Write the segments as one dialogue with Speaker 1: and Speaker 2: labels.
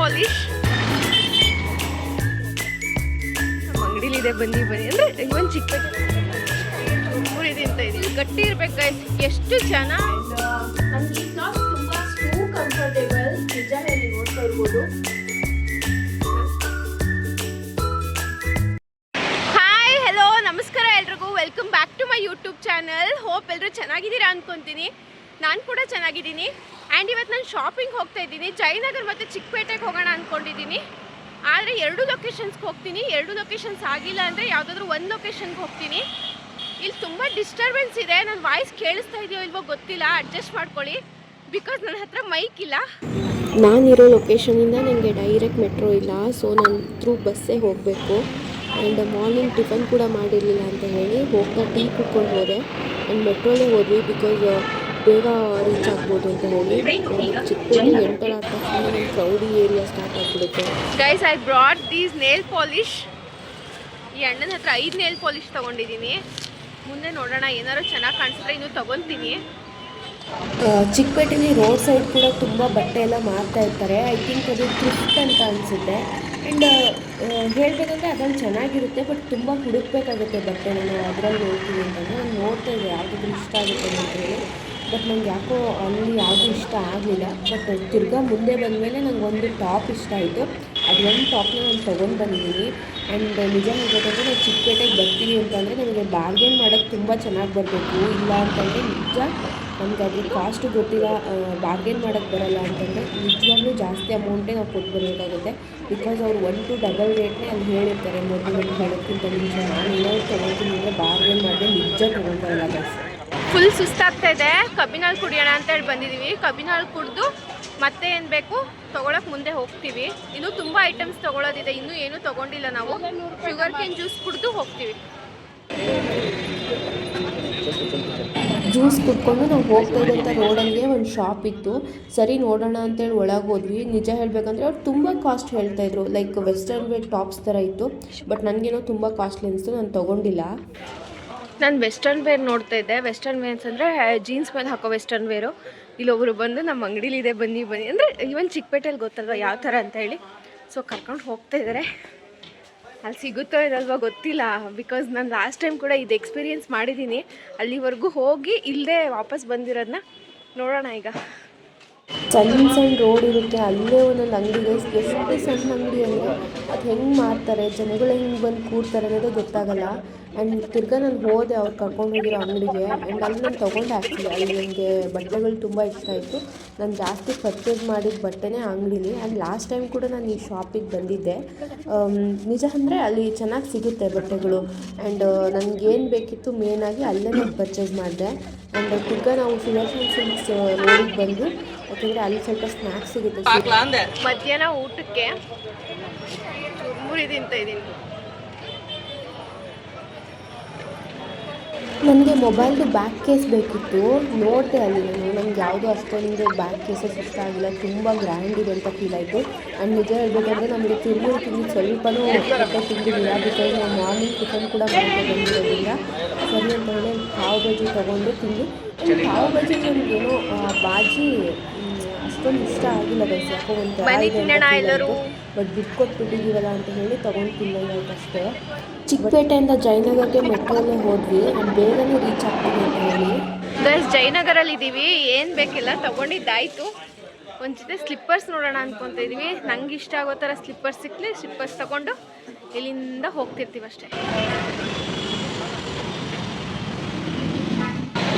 Speaker 1: Polish ನಮ್ಮ ಅಂಗಡಿಲಿದೆ, ಬನ್ನಿ ಬನ್ನಿ ಅಂದರೆ ಇವನ್ ಚಿಕ್ಕ ಇದೆ ಅಂತ ಇದೀವಿ. ಗಟ್ಟಿ ಇರ್ಬೇಕು ಗೈಸ್. ಎಷ್ಟು ಜನ ನನಗೆ ಈ ಕ್ಲಾತ್ ತುಂಬ ಕಂಫರ್ಟೇಬಲ್, ನಿಜ ಹೇಳಿ ನೋಡ್ತಾ ಇರ್ಬೋದು. ಹಾಯ್ ಹೆಲೋ ನಮಸ್ಕಾರ ಎಲ್ರಿಗೂ, welcome back to my YouTube channel. Hope ಎಲ್ಲರೂ ಚೆನ್ನಾಗಿದ್ದೀರಾ ಅನ್ಕೊತೀನಿ. ನಾನು ಕೂಡ ಚೆನ್ನಾಗಿದ್ದೀನಿ. ಆ್ಯಂಡ್ ಇವತ್ತು ನಾನು ಶಾಪಿಂಗ್ ಹೋಗ್ತಾ ಇದ್ದೀನಿ. ಜಯನಗರ್ ಮತ್ತು ಚಿಕ್ಕಪೇಟೆಗೆ ಹೋಗೋಣ ಅಂದ್ಕೊಂಡಿದ್ದೀನಿ. ಆದರೆ 2 ಲೊಕೇಶನ್ಸ್ಗೆ ಹೋಗ್ತೀನಿ. 2 ಲೊಕೇಶನ್ಸ್ ಆಗಿಲ್ಲ ಅಂದರೆ ಯಾವುದಾದ್ರೂ ಒಂದು ಲೊಕೇಶನ್ಗೆ ಹೋಗ್ತೀನಿ. ಇಲ್ಲಿ ತುಂಬ ಡಿಸ್ಟರ್ಬೆನ್ಸ್ ಇದೆ. ನನ್ನ ವಾಯ್ಸ್ ಕೇಳಿಸ್ತಾ ಇದೆಯೋ ಇಲ್ವೋ ಗೊತ್ತಿಲ್ಲ, ಅಡ್ಜಸ್ಟ್ ಮಾಡ್ಕೊಳ್ಳಿ. ಬಿಕಾಸ್ ನನ್ನ ಹತ್ರ ಮೈಕ್ ಇಲ್ಲ.
Speaker 2: ನಾನಿರೋ ಲೊಕೇಶನಿಂದ ನನಗೆ ಡೈರೆಕ್ಟ್ ಮೆಟ್ರೋ ಇಲ್ಲ, ಸೊ ನಾನು ಥ್ರೂ ಬಸ್ಸೇ ಹೋಗಬೇಕು. ಆ್ಯಂಡ್ ಮಾರ್ನಿಂಗ್ ಟಿಫನ್ ಕೂಡ ಮಾಡಿರಲಿಲ್ಲ ಅಂತ ಹೇಳಿ ಹೋಗ್ತಾ ಟೀ ಕುಡ್ಕೊಂಡು ಹೋದೆ. ಆ್ಯಂಡ್ ಮೆಟ್ರೋಲೇ ಹೋದ್ವಿ ಬಿಕಾಸ್ ಬೇಗ ರೀಚ್ ಆಗ್ಬೋದು ಅಂತ ಹೇಳಿ. ಚಿಕ್ಕಪೇಟೆ ಎಂಟರ್ ಆದ ತಕ್ಷಣ ಕ್ರೌಡಿ ಏರಿಯಾ ಸ್ಟಾರ್ಟ್ ಆಗಿಬಿಡುತ್ತೆ.
Speaker 1: Guys, I brought these nail polish. ಈ ಅಣ್ಣನ ಹತ್ರ 5 ನೇಲ್ ಪಾಲಿಶ್ ತೊಗೊಂಡಿದ್ದೀನಿ. ಮುಂದೆ ನೋಡೋಣ, ಏನಾದ್ರು ಚೆನ್ನಾಗಿ ಕಾಣಿಸಿದ್ರೆ ಇನ್ನೂ ತೊಗೊತೀನಿ.
Speaker 2: ಚಿಕ್ಕಪೇಟೆಲಿ ರೋಡ್ ಸೈಡ್ ಕೂಡ ತುಂಬ ಬಟ್ಟೆ ಎಲ್ಲ ಮಾರ್ತಾ ಇರ್ತಾರೆ. ಐ ಥಿಂಕ್ ಅದು ಥ್ರಿಫ್ಟ್ ಅಂತ ಅನಿಸುತ್ತೆ. ಆ್ಯಂಡ್ ಹೇಳಬೇಕಂದ್ರೆ ಅದರಲ್ಲಿ ಚೆನ್ನಾಗಿರುತ್ತೆ, ಬಟ್ ತುಂಬ ಹುಡುಕಬೇಕಾಗುತ್ತೆ ಬಟ್ಟೆನ. ನಾವು ಅದರಲ್ಲಿ ನೋಡ್ತೀವಿ ಅಂತಂದರೆ ನಾನು ನೋಡ್ತಾ ಇದ್ದೆ ಯಾವುದಾದ್ರೂ ಇಷ್ಟ ಆಗುತ್ತೆ ಅಂತ ಹೇಳಿ. ಬಟ್ ನಂಗೆ ಯಾಕೋ ಅಲ್ಲಿ ಯಾವುದೂ ಇಷ್ಟ ಆಗಲಿಲ್ಲ. ಬಟ್ ತಿರ್ಗಾ ಮುಂದೆ ಬಂದಮೇಲೆ ನಂಗೆ ಒಂದು ಟಾಪ್ ಇಷ್ಟ ಆಯಿತು. ಅದು ಒಂದು ಟಾಪ್ನ ನಾನು ತೊಗೊಂಡು ಬಂದಿದ್ದೀನಿ. ಆ್ಯಂಡ್ ನಿಜ ಹೇಳಬೇಕಂದ್ರೆ ನಾವು ಚಿಕ್ಕಪೇಟೆಗೆ ಬರ್ತೀವಿ ಅಂತಂದರೆ ನಮಗೆ ಬಾರ್ಗೇನ್ ಮಾಡೋಕ್ಕೆ ತುಂಬ ಚೆನ್ನಾಗಿ ಬರಬೇಕು. ಇಲ್ಲ ಅಂತಂದರೆ ನಿಜ ನಮ್ಗೆ ಅದ್ರ ಕಾಸ್ಟ್ ಗೊತ್ತಿಲ್ಲ, ಬಾರ್ಗೇನ್ ಮಾಡೋಕ್ಕೆ ಬರೋಲ್ಲ ಅಂತಂದರೆ ನಿಜವಾಗ್ಲೂ ಜಾಸ್ತಿ ಅಮೌಂಟೇ ನಾವು ಕೊಟ್ಟು ಬರಬೇಕಾಗುತ್ತೆ. ಬಿಕಾಸ್ ಅವ್ರು 1 to ಡಬಲ್ ರೇಟ್ನೇ ಅಲ್ಲಿ ಹೇಳಿರ್ತಾರೆ ಮೊದಲು ಹೇಳೋಕ್ಕಿಂತ ಮುಂಚೆ. ನಾನು ಏನಾದ್ರು ತೊಗೊಳ್ತೀನಿ ಅಂದರೆ ಬಾರ್ಗೇನ್ ಮಾಡಿದೆ ನಿಜ ತೊಗೊಳ್ತಾಯಿಲ್ಲ. ಬಸ್
Speaker 1: ಫುಲ್ ಸುಸ್ತಾಗ್ತಾ ಇದೆ. ಕಬ್ಬಿನಾಲ್ ಕುಡಿಯೋಣ ಅಂತೇಳಿ ಬಂದಿದ್ದೀವಿ. ಕಬ್ಬಿನಾಲ್ ಕುಡಿದು ಮತ್ತೆ ಏನು ಬೇಕು ತೊಗೊಳಕ್ಕೆ ಮುಂದೆ ಹೋಗ್ತೀವಿ. ಇನ್ನೂ ತುಂಬ ಐಟಮ್ಸ್ ತೊಗೊಳೋದಿದೆ, ಇನ್ನೂ ಏನೂ ತೊಗೊಂಡಿಲ್ಲ ನಾವು. ಶುಗರ್ ಕೇನ್ ಜ್ಯೂಸ್ ಕುಡಿದು ಹೋಗ್ತೀವಿ.
Speaker 2: ಜ್ಯೂಸ್ ಕುಡ್ಕೊಂಡು ನಾವು ಹೋಗ್ತಾ ಇದ್ದಂಥ ರೋಡಲ್ಲಿಗೆ ಒಂದು ಶಾಪ್ ಇತ್ತು. ಸರಿ ನೋಡೋಣ ಅಂತೇಳಿ ಒಳಗೆ ಹೋದ್ವಿ. ನಿಜ ಹೇಳಬೇಕಂದ್ರೆ ಅವ್ರು ತುಂಬ ಕಾಸ್ಟ್ ಹೇಳ್ತಾಯಿದ್ರು. ಲೈಕ್ ವೆಸ್ಟರ್ನ್ ವೇರ್ ಟಾಪ್ಸ್ ಥರ ಇತ್ತು. ಬಟ್ ನನಗೇನೋ ತುಂಬ ಕಾಸ್ಟ್ಲಿ ಅನಿಸ್ತು, ನಾನು ತೊಗೊಂಡಿಲ್ಲ.
Speaker 1: ನಾನು ವೆಸ್ಟರ್ನ್ ವೇರ್ ನೋಡ್ತಾ ಇದ್ದೆ. ವೆಸ್ಟರ್ನ್ ವೇರ್ಸ್ ಅಂದರೆ ಜೀನ್ಸ್ ಮೇಲೆ ಹಾಕೋ ವೆಸ್ಟರ್ನ್ ವೇರು. ಇಲ್ಲೊಬ್ಬರು ಬಂದು ನಮ್ಮ ಅಂಗಡಿಲಿದೆ, ಬನ್ನಿ ಬನ್ನಿ ಅಂದರೆ ಇವನ್ ಚಿಕ್ಕಪೇಟೆಯಲ್ಲಿ ಗೊತ್ತಲ್ವ ಯಾವ ಥರ ಅಂತ ಹೇಳಿ. ಸೊ ಕರ್ಕೊಂಡು ಹೋಗ್ತಾ ಇದ್ದಾರೆ. ಅಲ್ಲಿ ಸಿಗುತ್ತೋ ಇರಲ್ವ ಗೊತ್ತಿಲ್ಲ. ಬಿಕಾಸ್ ನಾನು ಲಾಸ್ಟ್ ಟೈಮ್ ಕೂಡ ಇದು ಎಕ್ಸ್ಪೀರಿಯೆನ್ಸ್ ಮಾಡಿದ್ದೀನಿ. ಅಲ್ಲಿವರೆಗೂ ಹೋಗಿ ಇಲ್ಲದೆ ವಾಪಸ್ ಬಂದಿರೋದನ್ನ ನೋಡೋಣ ಈಗ.
Speaker 2: ಸಣ್ಣ ರೋಡ್ ಇರುತ್ತೆ, ಅಲ್ಲೇ ಒಂದೊಂದು ಅಂಗಡಿಗೆ ಎಷ್ಟು ಸಣ್ಣ ಅಂಗಡಿ ಅಂದರೆ ಅದು ಹೆಂಗೆ ಮಾರ್ತಾರೆ, ಜನಗಳು ಹೆಂಗೆ ಬಂದು ಕೂರ್ತಾರೆ ಅನ್ನೋದೇ ಗೊತ್ತಾಗಲ್ಲ. ಆ್ಯಂಡ್ ತಿರ್ಗಾ ನಾನು ಹೋದೆ ಅವ್ರು ಕರ್ಕೊಂಡು ಹೋಗಿರೋ ಅಂಗಡಿಗೆ. ಆ್ಯಂಡ್ ಅಲ್ಲಿ ನಾನು ತೊಗೊಂಡೆ. ಆ್ಯಕ್ಚುಲಿ ಅಲ್ಲಿ ನನಗೆ ಬಟ್ಟೆಗಳು ತುಂಬ ಇಷ್ಟ ಆಯಿತು. ನಾನು ಜಾಸ್ತಿ ಪರ್ಚೇಸ್ ಮಾಡಿದ ಬಟ್ಟೆನೇ ಅಂಗಡಿಲಿ. ಆ್ಯಂಡ್ ಲಾಸ್ಟ್ ಟೈಮ್ ಕೂಡ ನಾನು ಈ ಶಾಪಿಗೆ ಬಂದಿದ್ದೆ. ನಿಜ ಅಂದರೆ ಅಲ್ಲಿ ಚೆನ್ನಾಗಿ ಸಿಗುತ್ತೆ ಬಟ್ಟೆಗಳು. ಆ್ಯಂಡ್ ನನಗೇನು ಬೇಕಿತ್ತು ಮೇನಾಗಿ ಅಲ್ಲೇ ನಾನು ಪರ್ಚೇಸ್ ಮಾಡಿದೆ. ಆ್ಯಂಡ್ ತಿರ್ಗಾ ನಾವು ಸುದರ್ಶನ್ ಸಿಲ್ಕ್ಸ್ ರೋಡಿಗೆ ಬಂದು, ಯಾಕೆಂದರೆ ಅಲ್ಲಿ ಸ್ವಲ್ಪ ಸ್ನ್ಯಾಕ್ಸ್ ಸಿಗುತ್ತೆ.
Speaker 1: ಮಧ್ಯಾಹ್ನ ಊಟಕ್ಕೆ ಚುರುಮುರಿ ತಿಂತ ಇದ್ದೀನಿ.
Speaker 2: ನನಗೆ ಮೊಬೈಲ್ದು ಬ್ಯಾಕ್ ಕೇಸ್ ಬೇಕಿತ್ತು. ನೋಡಿದೆ ಅಲ್ಲಿ ನನಗೆ ಯಾವುದೂ ಅಷ್ಟೊಂದು ಬ್ಯಾಕ್ ಕೇಸಸ್ ಇಷ್ಟ ಆಗಿಲ್ಲ. ತುಂಬ ಗ್ರ್ಯಾಂಡ್ ಇದೆ ಅಂತ ಫೀಲ್ ಆಯಿತು. ಆ್ಯಂಡ್ ನಿಜ ಹೇಳಬೇಕಂದ್ರೆ ನಮಗೆ ಚುರುಮುರಿ ತಿಂದು ಸ್ವಲ್ಪನೂ ಹೊಟ್ಟೆ ತಿಂದಿಲ್ಲ. ಬಿಕಾಸ್ ನಾವು ಮಾರ್ನಿಂಗ್ ಟಿಫನ್ ಕೂಡ ಮಾಡ್ಕೊಂಡು ಬಂದಿರೋದ್ರಿಂದ ಸರಿ ಅಂತ ಹೇಳಿ ಪಾವ್ ಬಜ್ಜಿ ತೊಗೊಂಡು ತಿಂದು. ಪಾವ್ ಬಜ್ಜಿ ನನಗೇನೋ ಬಾಜಿ ಅಷ್ಟೊಂದು ಇಷ್ಟ ಆಗಿಲ್ಲ. ಬಸ್ ಯಾಕೋ ಒಂದು ಬಟ್ ದುಡ್ಡು ಕೊಟ್ಬಿಟ್ಟಿದ್ದೀವಲ್ಲ ಅಂತ ಹೇಳಿ ತೊಗೊಂಡು ತಿನ್ನೋದು ಅಷ್ಟೇ. ಚಿಕ್ಕಪೇಟೆಯಿಂದ ಜಯನಗರ್ಗೆ ಮೆಟ್ರೋಲ್ಲೇ ಹೋದ್ವಿ. ಆ್ಯಂಡ್ ಬೇಗನೆ ರೀಚ್ ಆಗ್ತೀವಿ ಅಂತ ಹೇಳಿ
Speaker 1: ಗೈಸ್ ಜಯನಗರಲ್ಲಿ ಇದ್ದೀವಿ. ಏನು ಬೇಕಿಲ್ಲ ತೊಗೊಂಡಿದ್ದಾಯಿತು. ಒಂದು ಜೊತೆ ಸ್ಲಿಪ್ಪರ್ಸ್ ನೋಡೋಣ ಅಂದ್ಕೊತ ಇದ್ದೀವಿ. ನಂಗೆ ಇಷ್ಟ ಆಗೋ ಥರ ಸ್ಲಿಪ್ಪರ್ಸ್ ಸಿಕ್ಕಲಿ ಸ್ಲಿಪ್ಪರ್ಸ್ ತೊಗೊಂಡು ಇಲ್ಲಿಂದ ಹೋಗ್ತಿರ್ತೀವಿ ಅಷ್ಟೇ.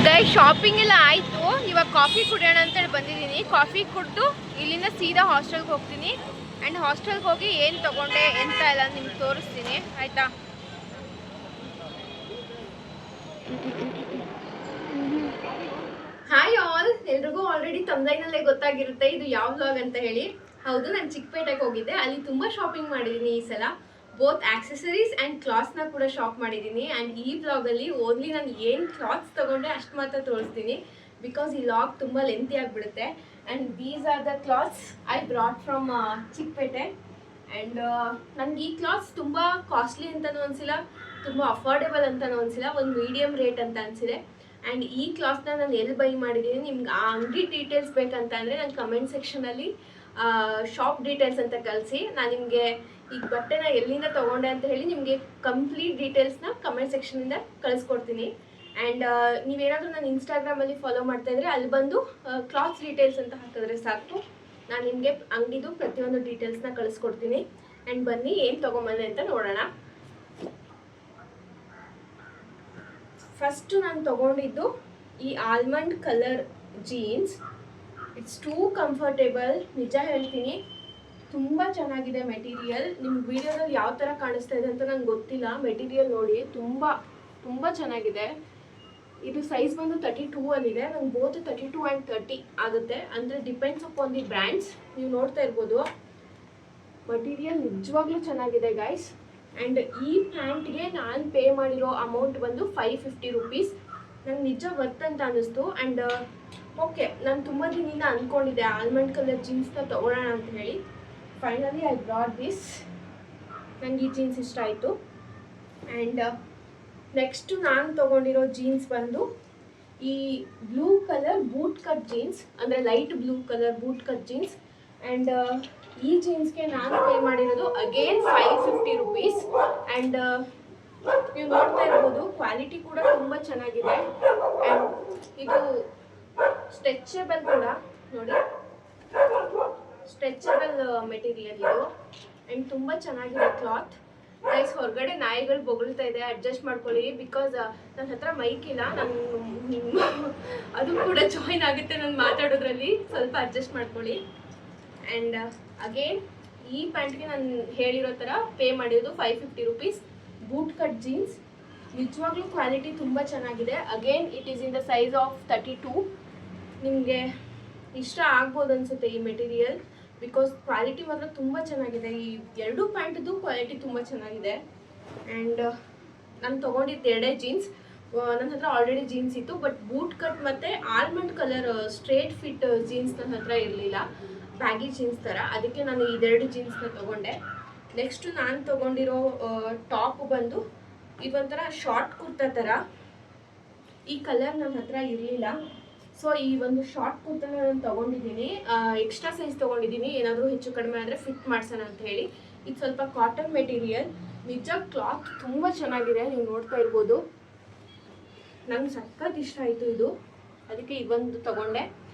Speaker 1: ಗೈಸ್ ಶಾಪಿಂಗ್ ಎಲ್ಲ ಆಯಿತು. ಇವಾಗ ಕಾಫಿ ಕುಡಿಯೋಣ ಅಂತೇಳಿ ಬಂದಿದ್ದೀನಿ. ಕಾಫಿ ಕುಡಿದು ಇಲ್ಲಿಂದ ಸೀದಾ ಹಾಸ್ಟೆಲ್ಗೆ ಹೋಗ್ತೀನಿ. ಆ್ಯಂಡ್ ಹಾಸ್ಟೆಲ್ಗೆ ಹೋಗಿ ಏನು ತೊಗೊಂಡೆ ಎಂತ ಎಲ್ಲ ನಿಮ್ಗೆ ತೋರಿಸ್ತೀನಿ, ಆಯಿತಾ? ಹಾಯ್ ಆಲ್, ಎಲ್ರಿಗೂ ಆಲ್ರೆಡಿ ತಮ್ಲೈನಲ್ಲೇ ಗೊತ್ತಾಗಿರುತ್ತೆ ಇದು ಯಾವ ವ್ಲಾಗ್ ಅಂತ ಹೇಳಿ. ಹೌದು, ನಾನು ಚಿಕ್ಕಪೇಟೆಗೆ ಹೋಗಿದ್ದೆ. ಅಲ್ಲಿ ತುಂಬ ಶಾಪಿಂಗ್ ಮಾಡಿದ್ದೀನಿ ಈ ಸಲ. ಬೋತ್ ಆಕ್ಸೆಸರೀಸ್ ಆ್ಯಂಡ್ ಕ್ಲಾತ್ಸ್ನ ಕೂಡ ಶಾಪ್ ಮಾಡಿದ್ದೀನಿ. ಆ್ಯಂಡ್ ಈ ವ್ಲಾಗಲ್ಲಿ ಓನ್ಲಿ ನಾನು ಏನು ಕ್ಲಾತ್ಸ್ ತೊಗೊಂಡೆ ಅಷ್ಟು ಮಾತ್ರ ತೋರಿಸ್ತೀನಿ. ಬಿಕಾಸ್ ಈ ವ್ಲಾಗ್ ತುಂಬ ಲೆಂತಿ ಆಗಿಬಿಡುತ್ತೆ. And these are the clothes I brought from Chickpet. And ನನಗೆ ಈ ಕ್ಲಾತ್ಸ್ ತುಂಬ ಕಾಸ್ಟ್ಲಿ ಅಂತಲೂ ಅನಿಸಿಲ್ಲ, ತುಂಬ ಅಫೋರ್ಡೆಬಲ್ ಅಂತಲೂ ಅನಿಸಿಲ್ಲ. ಒಂದು ಮೀಡಿಯಮ್ ರೇಟ್ ಅಂತ ಅನಿಸಿದೆ. ಆ್ಯಂಡ್ ಈ ಕ್ಲಾತ್ನ ನಾನು ಎಲ್ಲಿ ಬೈ ಮಾಡಿದ್ದೀನಿ, ನಿಮ್ಗೆ ಆ ಅಂಗಡಿ ಡೀಟೇಲ್ಸ್ ಬೇಕಂತ ಅಂದರೆ ನಾನು ಕಮೆಂಟ್ ಸೆಕ್ಷನಲ್ಲಿ ಶಾಪ್ ಡೀಟೇಲ್ಸ್ ಅಂತ ಕಳಿಸಿ, ನಾನು ನಿಮಗೆ ಈ ಬಟ್ಟೆನ ಎಲ್ಲಿಂದ ತೊಗೊಂಡೆ ಅಂತ ಹೇಳಿ ನಿಮಗೆ ಕಂಪ್ಲೀಟ್ ಡೀಟೇಲ್ಸ್ನ ಕಮೆಂಟ್ ಸೆಕ್ಷನಿಂದ ಕಳಿಸ್ಕೊಡ್ತೀನಿ. ಆ್ಯಂಡ್ ನೀವೇನಾದರೂ ನಾನು ಇನ್ಸ್ಟಾಗ್ರಾಮಲ್ಲಿ ಫಾಲೋ ಮಾಡ್ತಾಯಿದ್ರೆ ಅಲ್ಲಿ ಬಂದು ಕ್ಲಾತ್ಸ್ ಡೀಟೇಲ್ಸ್ ಅಂತ ಹಾಕಿದ್ರೆ ಸಾಕು, ನಾನು ನಿಮಗೆ ಅಂಗಡಿದು ಪ್ರತಿಯೊಂದು ಡೀಟೇಲ್ಸ್ನ ಕಳಿಸ್ಕೊಡ್ತೀನಿ. ಆ್ಯಂಡ್ ಬನ್ನಿ ಏನು ತೊಗೊಂಬಂದೆ ಅಂತ ನೋಡೋಣ. ಫಸ್ಟು ನಾನು ತೊಗೊಂಡಿದ್ದು ಈ almond colour jeans. It's two comfortable, ನಿಜ ಹೇಳ್ತೀನಿ, ತುಂಬ ಚೆನ್ನಾಗಿದೆ ಮೆಟೀರಿಯಲ್. ನಿಮ್ಗೆ ವಿಡಿಯೋದಲ್ಲಿ ಯಾವ ಥರ ಕಾಣಿಸ್ತಾ ಇದೆ ಅಂತ ನಂಗೆ ಗೊತ್ತಿಲ್ಲ, ಮೆಟೀರಿಯಲ್ ನೋಡಿ ತುಂಬ ಚೆನ್ನಾಗಿದೆ. ಇದು ಸೈಜ್ ಬಂದು 32 ಅಲ್ಲಿದೆ, ನಂಗೆ ಬೋತ್ 32 ಆ್ಯಂಡ್ 30 ಆಗುತ್ತೆ, ಅಂದರೆ ಡಿಪೆಂಡ್ಸ್ ಅಪಾನ್ ದಿ ಬ್ರ್ಯಾಂಡ್ಸ್. ನೀವು ನೋಡ್ತಾ ಇರ್ಬೋದು ಮಟೀರಿಯಲ್ ನಿಜವಾಗ್ಲೂ ಚೆನ್ನಾಗಿದೆ ಗೈಸ್. ಆ್ಯಂಡ್ ಈ ಪ್ಯಾಂಟ್ಗೆ ನಾನು ಪೇ ಮಾಡಿರೋ ಅಮೌಂಟ್ ಬಂದು 550 ರುಪೀಸ್. ನಂಗೆ ನಿಜ ವರ್ತ್ ಅಂತ ಅನ್ನಿಸ್ತು. ಆ್ಯಂಡ್ ಓಕೆ, ನಾನು ತುಂಬ ದಿನದಿಂದ ಅಂದ್ಕೊಂಡಿದ್ದೆ ಆಲ್ಮಂಡ್ ಕಲರ್ ಜೀನ್ಸ್ನ ತೊಗೊಳ್ಳೋಣ ಅಂತ ಹೇಳಿ. Finally I brought this. ನಂಗೆ ಈ ಜೀನ್ಸ್ ಇಷ್ಟ ಆಯಿತು. ಆ್ಯಂಡ್ ನೆಕ್ಸ್ಟು ನಾನು ತೊಗೊಂಡಿರೋ ಜೀನ್ಸ್ ಬಂದು ಈ blue colour boot cut jeans, ಅಂದರೆ light blue colour boot cut jeans. And ಈ ಜೀನ್ಸ್ಗೆ ನಾನು ಪೇ ಮಾಡಿರೋದು ಅಗೇನ್ 550 ರುಪೀಸ್. ಆ್ಯಂಡ್ ನೀವು ನೋಡ್ತಾ ಇರ್ಬೋದು ಕ್ವಾಲಿಟಿ ಕೂಡ ತುಂಬ ಚೆನ್ನಾಗಿದೆ. ಆ್ಯಂಡ್ ಇದು ಸ್ಟ್ರೆಚಬಲ್ ಕೂಡ ನೋಡಿ, ಸ್ಟ್ರೆಚಬಲ್ ಮೆಟೀರಿಯಲ್ ಇದು. ಆ್ಯಂಡ್ ತುಂಬ ಚೆನ್ನಾಗಿದೆ ಕ್ಲಾತ್. ಗೈಸ್, ಹೊರಗಡೆ ನಾಯಿಗಳು ಬೊಗಳ್ತಾ ಇದೆ, ಅಡ್ಜಸ್ಟ್ ಮಾಡ್ಕೊಳ್ಳಿ. ಬಿಕಾಸ್ ನನ್ನ ಹತ್ರ ಮೈಕ್ ಇಲ್ಲ, ನಾನು ಅದು ಕೂಡ ಜಾಯಿನ್ ಆಗುತ್ತೆ ನಾನು ಮಾತಾಡೋದ್ರಲ್ಲಿ, ಸ್ವಲ್ಪ ಅಡ್ಜಸ್ಟ್ ಮಾಡ್ಕೊಳ್ಳಿ. ಆ್ಯಂಡ್ ಅಗೇನ್ ಈ ಪ್ಯಾಂಟ್ಗೆ ನಾನು ಹೇಳಿರೋ ಥರ ಪೇ ಮಾಡಿರೋದು 550 ರುಪೀಸ್. ಬೂಟ್ ಕಟ್ ಜೀನ್ಸ್, ನಿಜವಾಗ್ಲೂ ಕ್ವಾಲಿಟಿ ತುಂಬ ಚೆನ್ನಾಗಿದೆ. Again it is in the size of 32. ನಿಮಗೆ ಇಷ್ಟ ಆಗ್ಬೋದು ಅನಿಸುತ್ತೆ ಈ ಮೆಟೀರಿಯಲ್, ಬಿಕಾಸ್ ಕ್ವಾಲಿಟಿ ಮಾತ್ರ ತುಂಬ ಚೆನ್ನಾಗಿದೆ. ಈ ಎರಡು ಪ್ಯಾಂಟ್ದು ಕ್ವಾಲಿಟಿ ತುಂಬ ಚೆನ್ನಾಗಿದೆ. ಆ್ಯಂಡ್ ನಾನು ತೊಗೊಂಡಿದ್ದು ಎರಡೇ ಜೀನ್ಸ್. ನನ್ನ ಹತ್ರ ಆಲ್ರೆಡಿ ಜೀನ್ಸ್ ಇತ್ತು, ಬಟ್ ಬೂಟ್ ಕಟ್ ಮತ್ತು almond colour straight fit jeans ನನ್ನ ಹತ್ರ ಇರಲಿಲ್ಲ, ಬ್ಯಾಗಿ ಜೀನ್ಸ್ ಥರ. ಅದಕ್ಕೆ ನಾನು ಇದೆರಡು ಜೀನ್ಸ್ನ ತೊಗೊಂಡೆ. ನೆಕ್ಸ್ಟು ನಾನು ತೊಗೊಂಡಿರೋ ಟಾಪ್ ಬಂದು ಇದೊಂಥರ ಶಾರ್ಟ್ ಕುರ್ತಾ ಥರ. ಈ ಕಲರ್ ನನ್ನ ಹತ್ರ ಇರಲಿಲ್ಲ, ಸೊ ಈ ಒಂದು ಶಾರ್ಟ್ ಕುರ್ತಾನ ನಾನು ತೊಗೊಂಡಿದ್ದೀನಿ. ಎಕ್ಸ್ಟ್ರಾ ಸೈಜ್ ತೊಗೊಂಡಿದ್ದೀನಿ, ಏನಾದರೂ ಹೆಚ್ಚು ಕಡಿಮೆ ಆದರೆ ಫಿಟ್ ಮಾಡ್ಸೋಣ ಅಂತ ಹೇಳಿ. ಇದು ಸ್ವಲ್ಪ ಕಾಟನ್ ಮೆಟೀರಿಯಲ್, ನಿಜ ಕ್ಲಾತ್ ತುಂಬ ಚೆನ್ನಾಗಿದೆ, ನೀವು ನೋಡ್ತಾ ಇರ್ಬೋದು. ನಂಗೆ ಸಖತ್ ಇಷ್ಟ ಆಯಿತು ಇದು, ಅದಕ್ಕೆ ಇವೊಂದು ತೊಗೊಂಡೆ.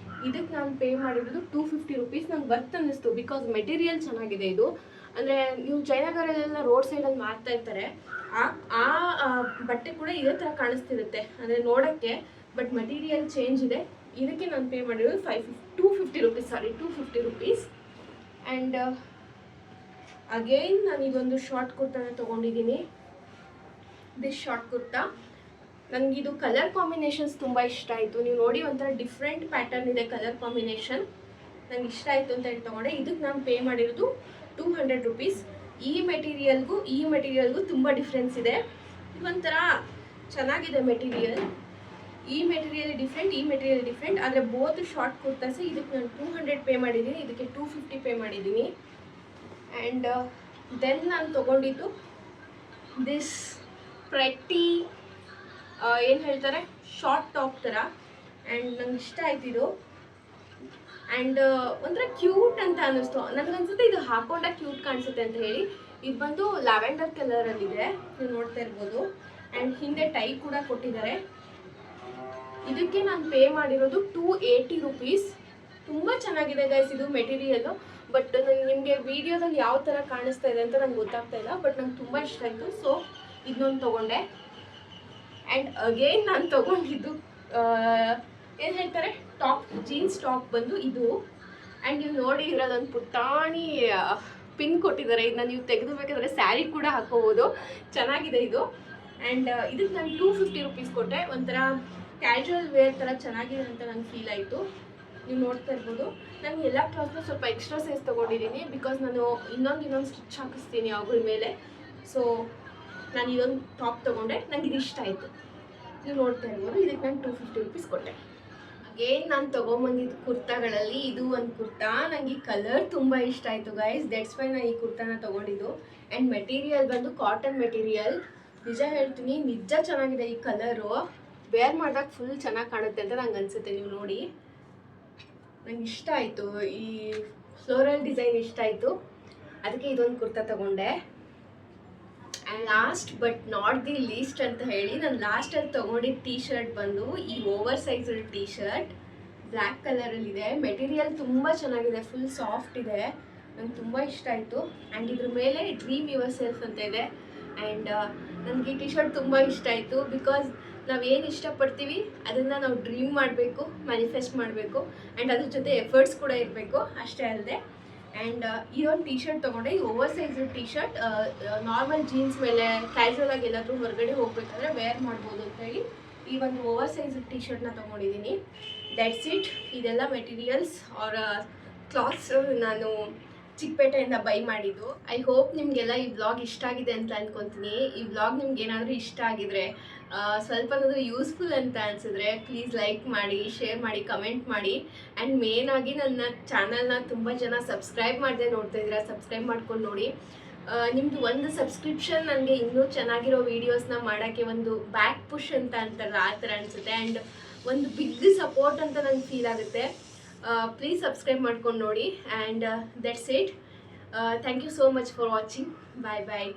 Speaker 1: ಇದಕ್ಕೆ ನಾನು ಪೇ ಮಾಡಿರೋದು 250 ರುಪೀಸ್. ನಂಗೆ ವರ್ತ್ ಅನ್ನಿಸ್ತು, ಬಿಕಾಸ್ ಮೆಟೀರಿಯಲ್ ಚೆನ್ನಾಗಿದೆ ಇದು. ಅಂದರೆ ನೀವು ಜಯನಗರಲ್ಲೆಲ್ಲ ರೋಡ್ ಸೈಡಲ್ಲಿ ಮಾರ್ತಾ ಇರ್ತಾರೆ, ಆ ಬಟ್ಟೆ ಕೂಡ ಇದೇ ಥರ ಕಾಣಿಸ್ತಿರುತ್ತೆ ಅಂದರೆ ನೋಡೋಕ್ಕೆ, ಬಟ್ ಮೆಟೀರಿಯಲ್ ಚೇಂಜ್ ಇದೆ. ಇದಕ್ಕೆ ನಾನು ಪೇ ಮಾಡಿರೋದು 250 ರುಪೀಸ್. ಆ್ಯಂಡ್ ಅಗೇನ್ ನಾನು ಇದೊಂದು ಶಾರ್ಟ್ ಕುರ್ತಾನ ತೊಗೊಂಡಿದ್ದೀನಿ. ದಿಸ್ ಶಾರ್ಟ್ ಕುರ್ತಾ, ನನಗಿದು ಕಲರ್ ಕಾಂಬಿನೇಷನ್ಸ್ ತುಂಬ ಇಷ್ಟ ಆಯಿತು. ನೀವು ನೋಡಿ ಒಂಥರ ಡಿಫ್ರೆಂಟ್ ಪ್ಯಾಟರ್ನ್ ಇದೆ ಕಲರ್ ಕಾಂಬಿನೇಷನ್, ನಂಗೆ ಇಷ್ಟ ಆಯಿತು ಅಂತ ಹೇಳಿ ತೊಗೊಂಡೆ. ಇದಕ್ಕೆ ನಾನು ಪೇ ಮಾಡಿರೋದು 200 ರುಪೀಸ್. ಈ ಮೆಟೀರಿಯಲ್ಗೂ ತುಂಬ ಡಿಫ್ರೆನ್ಸ್ ಇದೆ. ಇದೊಂಥರ ಚೆನ್ನಾಗಿದೆ ಮೆಟೀರಿಯಲ್. ಈ ಮೆಟೀರಿಯಲ್ ಡಿಫ್ರೆಂಟ್, ಆದರೆ ಬೋತ್ ಶಾರ್ಟ್ ಕುರ್ತಾಸ್. ಇದಕ್ಕೆ ನಾನು 200 ಪೇ ಮಾಡಿದ್ದೀನಿ, ಇದಕ್ಕೆ 250 ಪೇ ಮಾಡಿದ್ದೀನಿ. ಆ್ಯಂಡ್ ದೆನ್ ನಾನು ತೊಗೊಂಡಿದ್ದು ದಿಸ್ ಪ್ರೆಟ್ಟಿ ಏನು ಹೇಳ್ತಾರೆ ಶಾರ್ಟ್ ಟಾಪ್ ಥರ. ಆ್ಯಂಡ್ ನಂಗೆ ಇಷ್ಟ ಆಯ್ತು ಇದು. ಆ್ಯಂಡ್ ಒಂಥರ ಕ್ಯೂಟ್ ಅಂತ ಅನ್ನಿಸ್ತು ನನಗನ್ಸುತ್ತೆ, ಇದು ಹಾಕೊಂಡಾಗ ಕ್ಯೂಟ್ ಕಾಣಿಸುತ್ತೆ ಅಂತ ಹೇಳಿ. ಇದು ಬಂದು ಲ್ಯಾವೆಂಡರ್ ಕಲರಲ್ಲಿದೆ, ನೀವು ನೋಡ್ತಾ ಇರ್ಬೋದು. ಆ್ಯಂಡ್ ಹಿಂದೆ ಟೈ ಕೂಡ ಕೊಟ್ಟಿದ್ದಾರೆ. ಇದಕ್ಕೆ ನಾನು ಪೇ ಮಾಡಿರೋದು 280 ರುಪೀಸ್. ತುಂಬ ಚೆನ್ನಾಗಿದೆ ಗೈಸ್ ಇದು ಮೆಟೀರಿಯಲ್ಲು, ಬಟ್ ನಿಮಗೆ ವಿಡಿಯೋದಲ್ಲಿ ಯಾವ ಥರ ಕಾಣಿಸ್ತಾ ಇದೆ ಅಂತ ನಂಗೆ ಗೊತ್ತಾಗ್ತಾ ಇಲ್ಲ, ಬಟ್ ನಂಗೆ ತುಂಬ ಇಷ್ಟ ಆಯಿತು, ಸೊ ಇದನ್ನೊಂದು ತೊಗೊಂಡೆ. ಆ್ಯಂಡ್ ಅಗೇನ್ ನಾನು ತೊಗೊಂಡಿದ್ದು ಏನು ಹೇಳ್ತಾರೆ ಟಾಪ್, ಜೀನ್ಸ್ ಟಾಪ್ ಬಂದು ಇದು. ಆ್ಯಂಡ್ ನೀವು ನೋಡಿ ಇದರಲ್ಲೊಂದು ಪುಟಾಣಿ ಪಿನ್ ಕೊಟ್ಟಿದ್ದಾರೆ, ಇದನ್ನ ನೀವು ತೆಗೆದುಬೇಕಾದ್ರೆ ಸ್ಯಾರಿ ಕೂಡ ಹಾಕೋಬೋದು, ಚೆನ್ನಾಗಿದೆ ಇದು. ಆ್ಯಂಡ್ ಇದಕ್ಕೆ ನಾನು 250 ರುಪೀಸ್ ಕೊಟ್ಟೆ. ಒಂಥರ ಕ್ಯಾಶುವಲ್ ವೇರ್ ಥರ ಚೆನ್ನಾಗಿದೆ ಅಂತ ನಂಗೆ ಫೀಲ್ ಆಯಿತು. ನೀವು ನೋಡ್ತಾ ಇರ್ಬೋದು, ನಾನು ಎಲ್ಲ ಕ್ಲಾತ್ನ ಸ್ವಲ್ಪ ಎಕ್ಸ್ಟ್ರಾ ಸೈಜ್ ತೊಗೊಂಡಿದ್ದೀನಿ, ಬಿಕಾಸ್ ನಾನು ಇನ್ನೊಂದು ಸ್ಟಿಚ್ ಹಾಕಿಸ್ತೀನಿ ಅವುಗಳ ಮೇಲೆ. ಸೊ ನಾನು ಇದೊಂದು ಟಾಪ್ ತೊಗೊಂಡೆ, ನನಗೆ ಇದು ಇಷ್ಟ ಆಯಿತು. ನೀವು ನೋಡ್ತಾ ಇರ್ಬೋದು, ಇದಕ್ಕೆ ನಾನು 250 ರುಪೀಸ್ ಕೊಟ್ಟೆ. ಅಗೇನ್ ನಾನು ತೊಗೊಂಬಂದಿದ್ದು ಕುರ್ತಾಗಳಲ್ಲಿ ಇದು ಒಂದು ಕುರ್ತಾ. ನನಗೆ ಈ ಕಲರ್ ತುಂಬ ಇಷ್ಟ ಆಯಿತು ಗೈಸ್, ದಟ್ಸ್ ವೈ ನಾನು ಈ ಕುರ್ತಾನ ತೊಗೊಂಡಿದ್ದು. ಆ್ಯಂಡ್ ಮೆಟೀರಿಯಲ್ ಬಂದು ಕಾಟನ್ ಮೆಟೀರಿಯಲ್. ನಿಜ ಹೇಳ್ತೀನಿ, ನಿಜ ಚೆನ್ನಾಗಿದೆ ಈ ಕಲರು. ವೇರ್ ಮಾಡಿದಾಗ ಫುಲ್ ಚೆನ್ನಾಗಿ ಕಾಣುತ್ತೆ ಅಂತ ನಂಗೆ ಅನಿಸುತ್ತೆ. ನೀವು ನೋಡಿ, ನಂಗೆ ಇಷ್ಟ ಆಯಿತು, ಈ ಫ್ಲೋರಲ್ ಡಿಸೈನ್ ಇಷ್ಟ ಆಯಿತು, ಅದಕ್ಕೆ ಇದೊಂದು ಕುರ್ತಾ ತಗೊಂಡೆ. And last but not the least ಅಂತ ಹೇಳಿ ನಾನು ಲಾಸ್ಟಲ್ಲಿ ತೊಗೊಂಡಿದ್ದ ಟೀ ಶರ್ಟ್ ಬಂದು ಈ oversized T shirt black ಕಲರಲ್ಲಿದೆ. ಮೆಟೀರಿಯಲ್ ತುಂಬ ಚೆನ್ನಾಗಿದೆ, ಫುಲ್ ಸಾಫ್ಟ್ ಇದೆ, ನಂಗೆ ತುಂಬ ಇಷ್ಟ ಆಯಿತು. ಆ್ಯಂಡ್ ಇದ್ರ ಮೇಲೆ ಡ್ರೀಮ್ ಯುವರ್ ಸೆಲ್ಫ್ ಅಂತ ಇದೆ. ಆ್ಯಂಡ್ ನನಗೆ ಈ ಟಿ ಶರ್ಟ್ ತುಂಬ ಇಷ್ಟ ಆಯಿತು. ಬಿಕಾಸ್ ನಾವೇನು ಇಷ್ಟಪಡ್ತೀವಿ ಅದನ್ನು ನಾವು ಡ್ರೀಮ್ ಮಾಡಬೇಕು, ಮ್ಯಾನಿಫೆಸ್ಟ್ ಮಾಡಬೇಕು, ಆ್ಯಂಡ್ ಅದ್ರ ಜೊತೆ ಎಫರ್ಟ್ಸ್ ಕೂಡ ಇರಬೇಕು. ಅಷ್ಟೇ ಅಲ್ಲದೆ ಆ್ಯಂಡ್ ಈ ಒಂದು ಟಿ ಶರ್ಟ್ ತೊಗೊಂಡೆ, ಈ over size T shirt normal jeans ಮೇಲೆ ಕ್ಯಾಶುವಲ್ ಆಗಿ ಎಲ್ಲಾದರೂ ಹೊರಗಡೆ ಹೋಗಬೇಕಾದ್ರೆ ವೇರ್ ಮಾಡ್ಬೋದು ಅಂತ ಹೇಳಿ ಈ ಒಂದು ಓವರ್ ಸೈಜ್ ಟಿ ಶರ್ಟ್ನ ತೊಗೊಂಡಿದ್ದೀನಿ. That's it. ಇದೆಲ್ಲ ಮೆಟೀರಿಯಲ್ಸ್ ಆರ್ ಕ್ಲಾತ್ಸ್ ನಾನು ಚಿಕ್ಕಪೇಟೆಯಿಂದ ಬೈ ಮಾಡಿದ್ದು. ಐ ಹೋಪ್ ನಿಮಗೆಲ್ಲ ಈ ವ್ಲಾಗ್ ಇಷ್ಟ ಆಗಿದೆ ಅಂತ ಅಂದ್ಕೊತೀನಿ. ಈ ವ್ಲಾಗ್ ನಿಮ್ಗೆ ಏನಾದರೂ ಇಷ್ಟ ಆಗಿದ್ರೆ, ಸ್ವಲ್ಪನಾದರೂ ಯೂಸ್ಫುಲ್ ಅಂತ ಅನಿಸಿದ್ರೆ ಪ್ಲೀಸ್ ಲೈಕ್ ಮಾಡಿ, ಶೇರ್ ಮಾಡಿ, ಕಮೆಂಟ್ ಮಾಡಿ. ಆ್ಯಂಡ್ ಮೇನ್ ಆಗಿ ನನ್ನ ಚಾನಲ್ನ ತುಂಬ ಜನ ಸಬ್ಸ್ಕ್ರೈಬ್ ಮಾಡದೆ ನೋಡ್ತಾ ಇದ್ದೀರಾ, ಸಬ್ಸ್ಕ್ರೈಬ್ ಮಾಡ್ಕೊಂಡು ನೋಡಿ. ನಿಮ್ಮದು ಒಂದು ಸಬ್ಸ್ಕ್ರಿಪ್ಷನ್ ನನಗೆ ಇನ್ನೂ ಚೆನ್ನಾಗಿರೋ ವೀಡಿಯೋಸ್ನ ಮಾಡೋಕ್ಕೆ ಒಂದು ಬ್ಯಾಕ್ ಪುಷ್ ಅಂತ ಅಂತಾರಲ್ಲ ಆ ಥರ ಅನಿಸುತ್ತೆ. ಆ್ಯಂಡ್ ಒಂದು ಬಿಗ್ ಸಪೋರ್ಟ್ ಅಂತ ನಂಗೆ ಫೀಲ್ ಆಗುತ್ತೆ. ಪ್ಲೀಸ್ ಸಬ್ಸ್ಕ್ರೈಬ್ ಮಾಡ್ಕೊಂಡು ನೋಡಿ. And that's it. Thank you so much for watching. Bye bye.